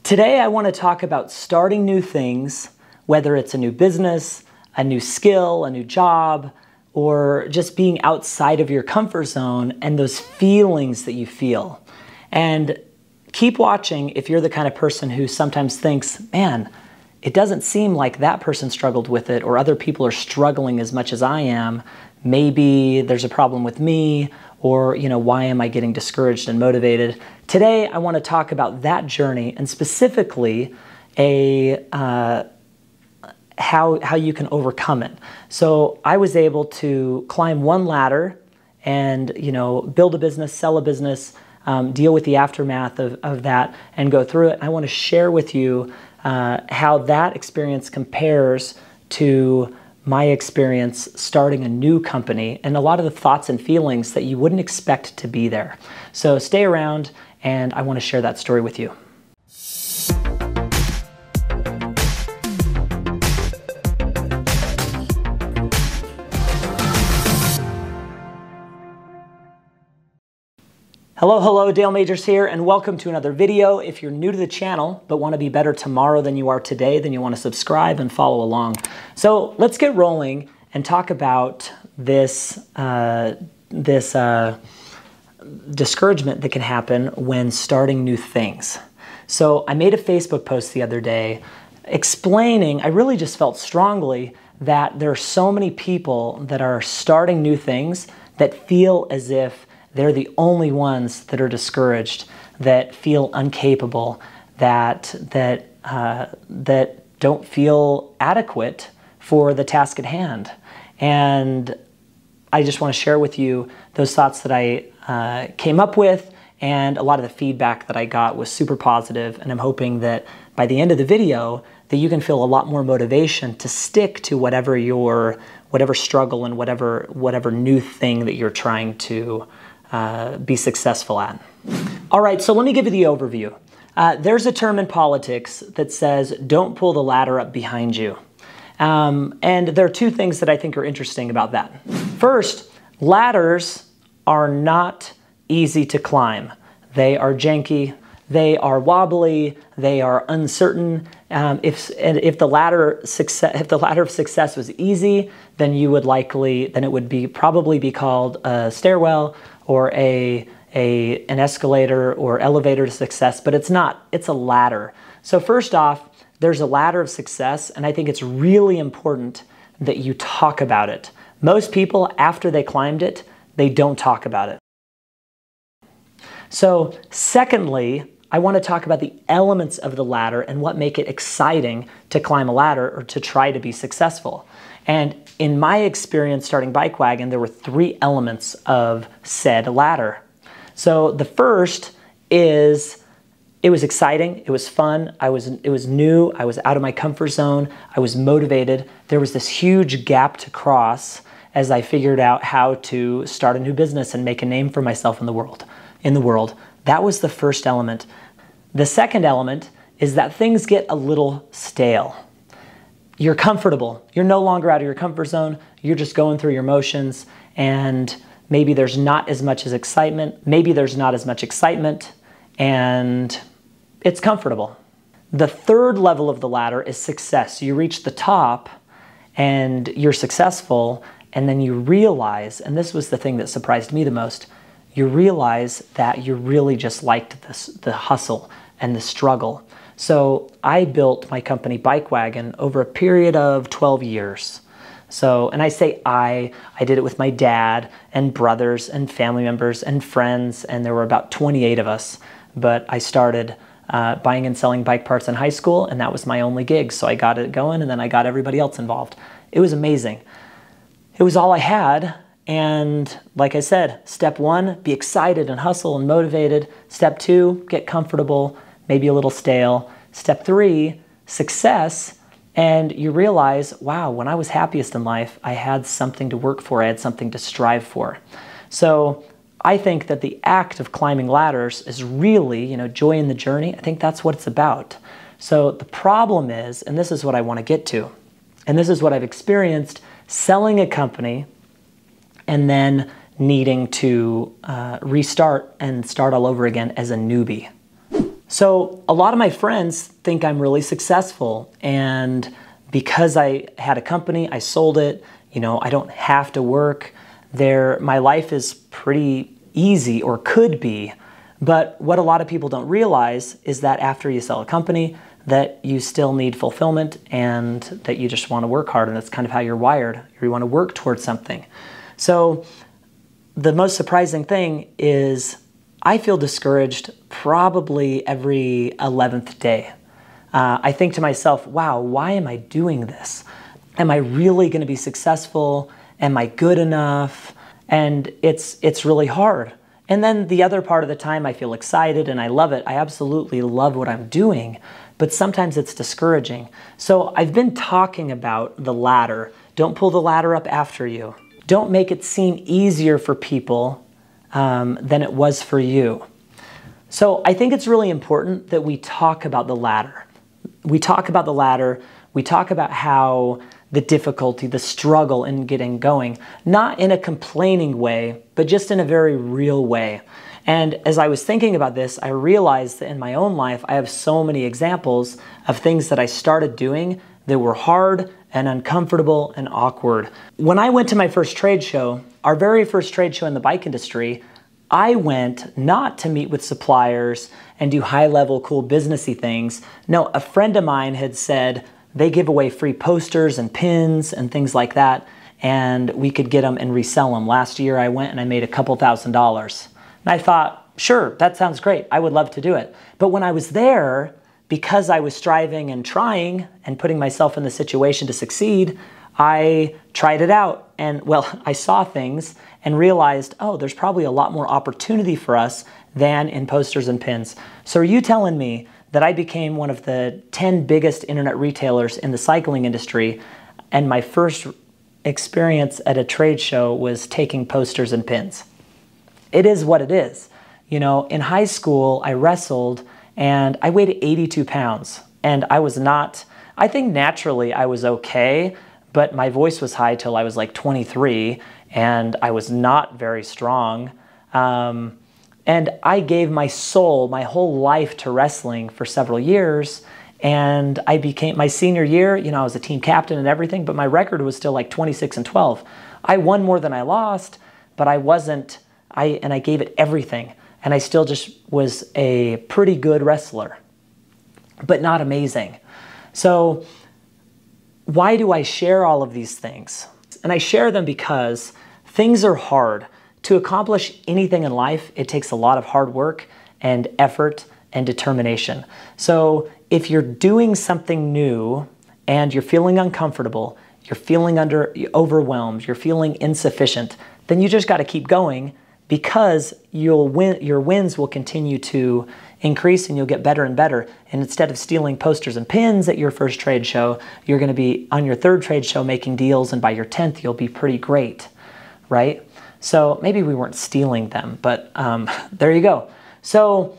Today I want to talk about starting new things, whether it's a new business, a new skill, a new job, or just being outside of your comfort zone and those feelings that you feel. And keep watching if you're the kind of person who sometimes thinks, man, it doesn't seem like that person struggled with it, or other people are struggling as much as I am. Maybe there's a problem with me, or why am I getting discouraged and motivated? Today, I want to talk about that journey and specifically how you can overcome it. So I was able to climb one ladder and build a business, sell a business, deal with the aftermath of that, and go through it. I want to share with you how that experience compares to my experience starting a new company and a lot of the thoughts and feelings that you wouldn't expect to be there. So stay around, and I want to share that story with you. Hello, Dale Majors here, and welcome to another video. If you're new to the channel but want to be better tomorrow than you are today, then you want to subscribe and follow along. So let's get rolling and talk about this discouragement that can happen when starting new things. So I made a Facebook post the other day explaining, I really just felt strongly that there are so many people that are starting new things that feel as if they're the only ones that are discouraged, that feel incapable, that don't feel adequate for the task at hand. And I just want to share with you those thoughts that I came up with, and a lot of the feedback that I got was super positive, and I'm hoping that by the end of the video that you can feel a lot more motivation to stick to whatever struggle and whatever new thing that you're trying to be successful at. All right, so let me give you the overview. There's a term in politics that says, don't pull the ladder up behind you. And there are two things that I think are interesting about that. First, ladders are not easy to climb. They are janky, they are wobbly, they are uncertain. If the ladder of success was easy, then it would probably be called a stairwell or an escalator or elevator to success, but it's not. It's a ladder. So first off, there's a ladder of success, and I think it's really important that you talk about it. Most people, after they climbed it, they don't talk about it. So secondly, I want to talk about the elements of the ladder and what make it exciting to climb a ladder or to try to be successful. And in my experience starting Bikewagon, there were three elements of said ladder. So the first is, it was exciting, it was fun, it was new, I was out of my comfort zone, I was motivated. There was this huge gap to cross as I figured out how to start a new business and make a name for myself in the world. That was the first element. The second element is that things get a little stale. You're comfortable. You're no longer out of your comfort zone. You're just going through your motions, and maybe there's not as much excitement, and it's comfortable. The third level of the ladder is success. You reach the top and you're successful, and then you realize, and this was the thing that surprised me the most, you realize that you really just liked the hustle and the struggle. So I built my company Bikewagon over a period of 12 years. So, and I say I did it with my dad and brothers and family members and friends, and there were about 28 of us. But I started buying and selling bike parts in high school, and that was my only gig. So I got it going, and then I got everybody else involved. It was amazing. It was all I had. And like I said, step one, be excited and hustle and motivated. Step two, get comfortable, maybe a little stale. Step three, success, and you realize, wow, when I was happiest in life, I had something to work for, I had something to strive for. So I think that the act of climbing ladders is really, joy in the journey. I think that's what it's about. So the problem is, and this is what I want to get to, and this is what I've experienced selling a company and then needing to restart and start all over again as a newbie. So a lot of my friends think I'm really successful, and because I had a company, I sold it, I don't have to work. My life is pretty easy, or could be. But what a lot of people don't realize is that after you sell a company, that you still need fulfillment and that you just want to work hard, and that's kind of how you're wired. You want to work towards something. So the most surprising thing is I feel discouraged probably every 11th day. I think to myself, wow, why am I doing this? Am I really going to be successful? Am I good enough? And it's really hard. And then the other part of the time I feel excited and I love it. I absolutely love what I'm doing, but sometimes it's discouraging. So I've been talking about the ladder. Don't pull the ladder up after you. Don't make it seem easier for people than it was for you. So I think it's really important that we talk about the ladder. We talk about the ladder. We talk about how the difficulty, the struggle in getting going, not in a complaining way, but just in a very real way. And as I was thinking about this, I realized that in my own life, I have so many examples of things that I started doing that were hard and uncomfortable and awkward. When I went to my first trade show, our very first trade show in the bike industry, I went not to meet with suppliers and do high-level, cool businessy things. No, a friend of mine had said they give away free posters and pins and things like that, and we could get them and resell them. Last year I went and I made a couple $1,000s. And I thought, sure, that sounds great. I would love to do it. But when I was there, because I was striving and trying and putting myself in the situation to succeed, I tried it out. And well, I saw things and realized, oh, there's probably a lot more opportunity for us than in posters and pins. So are you telling me that I became one of the 10 biggest internet retailers in the cycling industry, and my first experience at a trade show was taking posters and pins? It is what it is. In high school, I wrestled and I weighed 82 pounds, and I think naturally I was okay, but my voice was high till I was like 23, and I was not very strong. And I gave my soul, my whole life to wrestling for several years. And I became, my senior year, I was a team captain and everything, but my record was still like 26-12. I won more than I lost, but I gave it everything. And I still just was a pretty good wrestler, but not amazing. So why do I share all of these things? And I share them because things are hard. To accomplish anything in life, it takes a lot of hard work and effort and determination. So if you're doing something new and you're feeling uncomfortable, you're feeling overwhelmed, you're feeling insufficient, then you just got to keep going, because your wins will continue to increase and you'll get better and better. And instead of stealing posters and pins at your first trade show, you're going to be on your third trade show making deals, and by your 10th, you'll be pretty great, right? So maybe we weren't stealing them, but there you go. So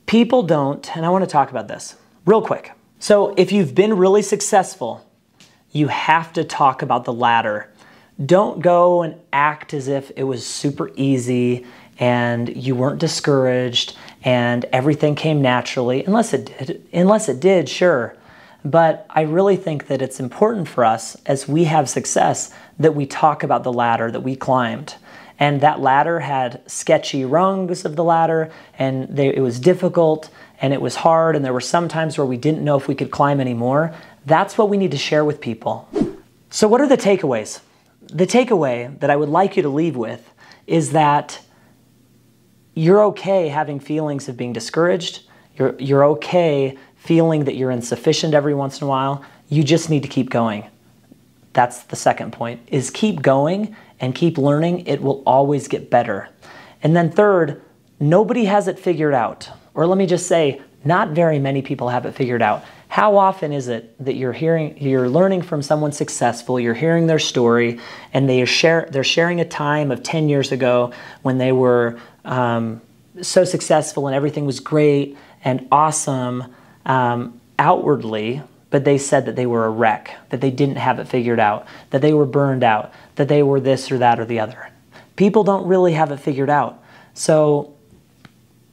people don't, and I want to talk about this real quick. So if you've been really successful, you have to talk about the ladder. Don't go and act as if it was super easy and you weren't discouraged and everything came naturally, unless it did, sure. But I really think that it's important for us, as we have success, that we talk about the ladder that we climbed. And that ladder had sketchy rungs of the ladder, and it was difficult, and it was hard, and there were some times where we didn't know if we could climb anymore. That's what we need to share with people. So what are the takeaways? The takeaway that I would like you to leave with is that you're okay having feelings of being discouraged. You're okay feeling that you're insufficient every once in a while. You just need to keep going. That's the second point, is keep going and keep learning. It will always get better. And then third, nobody has it figured out. Or let me just say, not very many people have it figured out. How often is it that you're learning from someone successful, you're hearing their story, and they're sharing a time of 10 years ago when they were so successful and everything was great and awesome outwardly, but they said that they were a wreck, that they didn't have it figured out, that they were burned out, that they were this or that or the other. People don't really have it figured out. So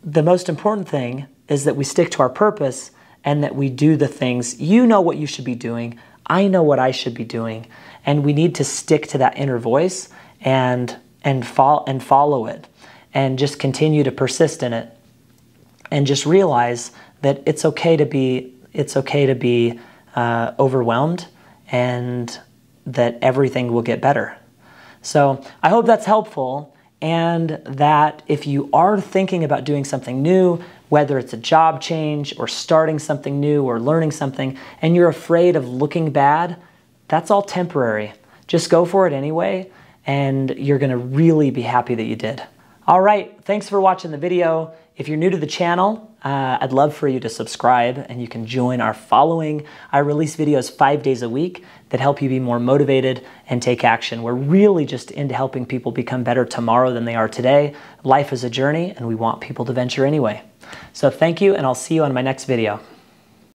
the most important thing is that we stick to our purpose and that we do the things. You know what you should be doing. I know what I should be doing. And we need to stick to that inner voice and follow it and just continue to persist in it and just realize that it's okay to be overwhelmed and that everything will get better. So I hope that's helpful, and that if you are thinking about doing something new, whether it's a job change or starting something new or learning something, and you're afraid of looking bad, that's all temporary. Just go for it anyway, and you're gonna really be happy that you did. All right, thanks for watching the video. If you're new to the channel, I'd love for you to subscribe and you can join our following. I release videos 5 days a week that help you be more motivated and take action. We're really just into helping people become better tomorrow than they are today. Life is a journey and we want people to venture anyway. So thank you, and I'll see you on my next video.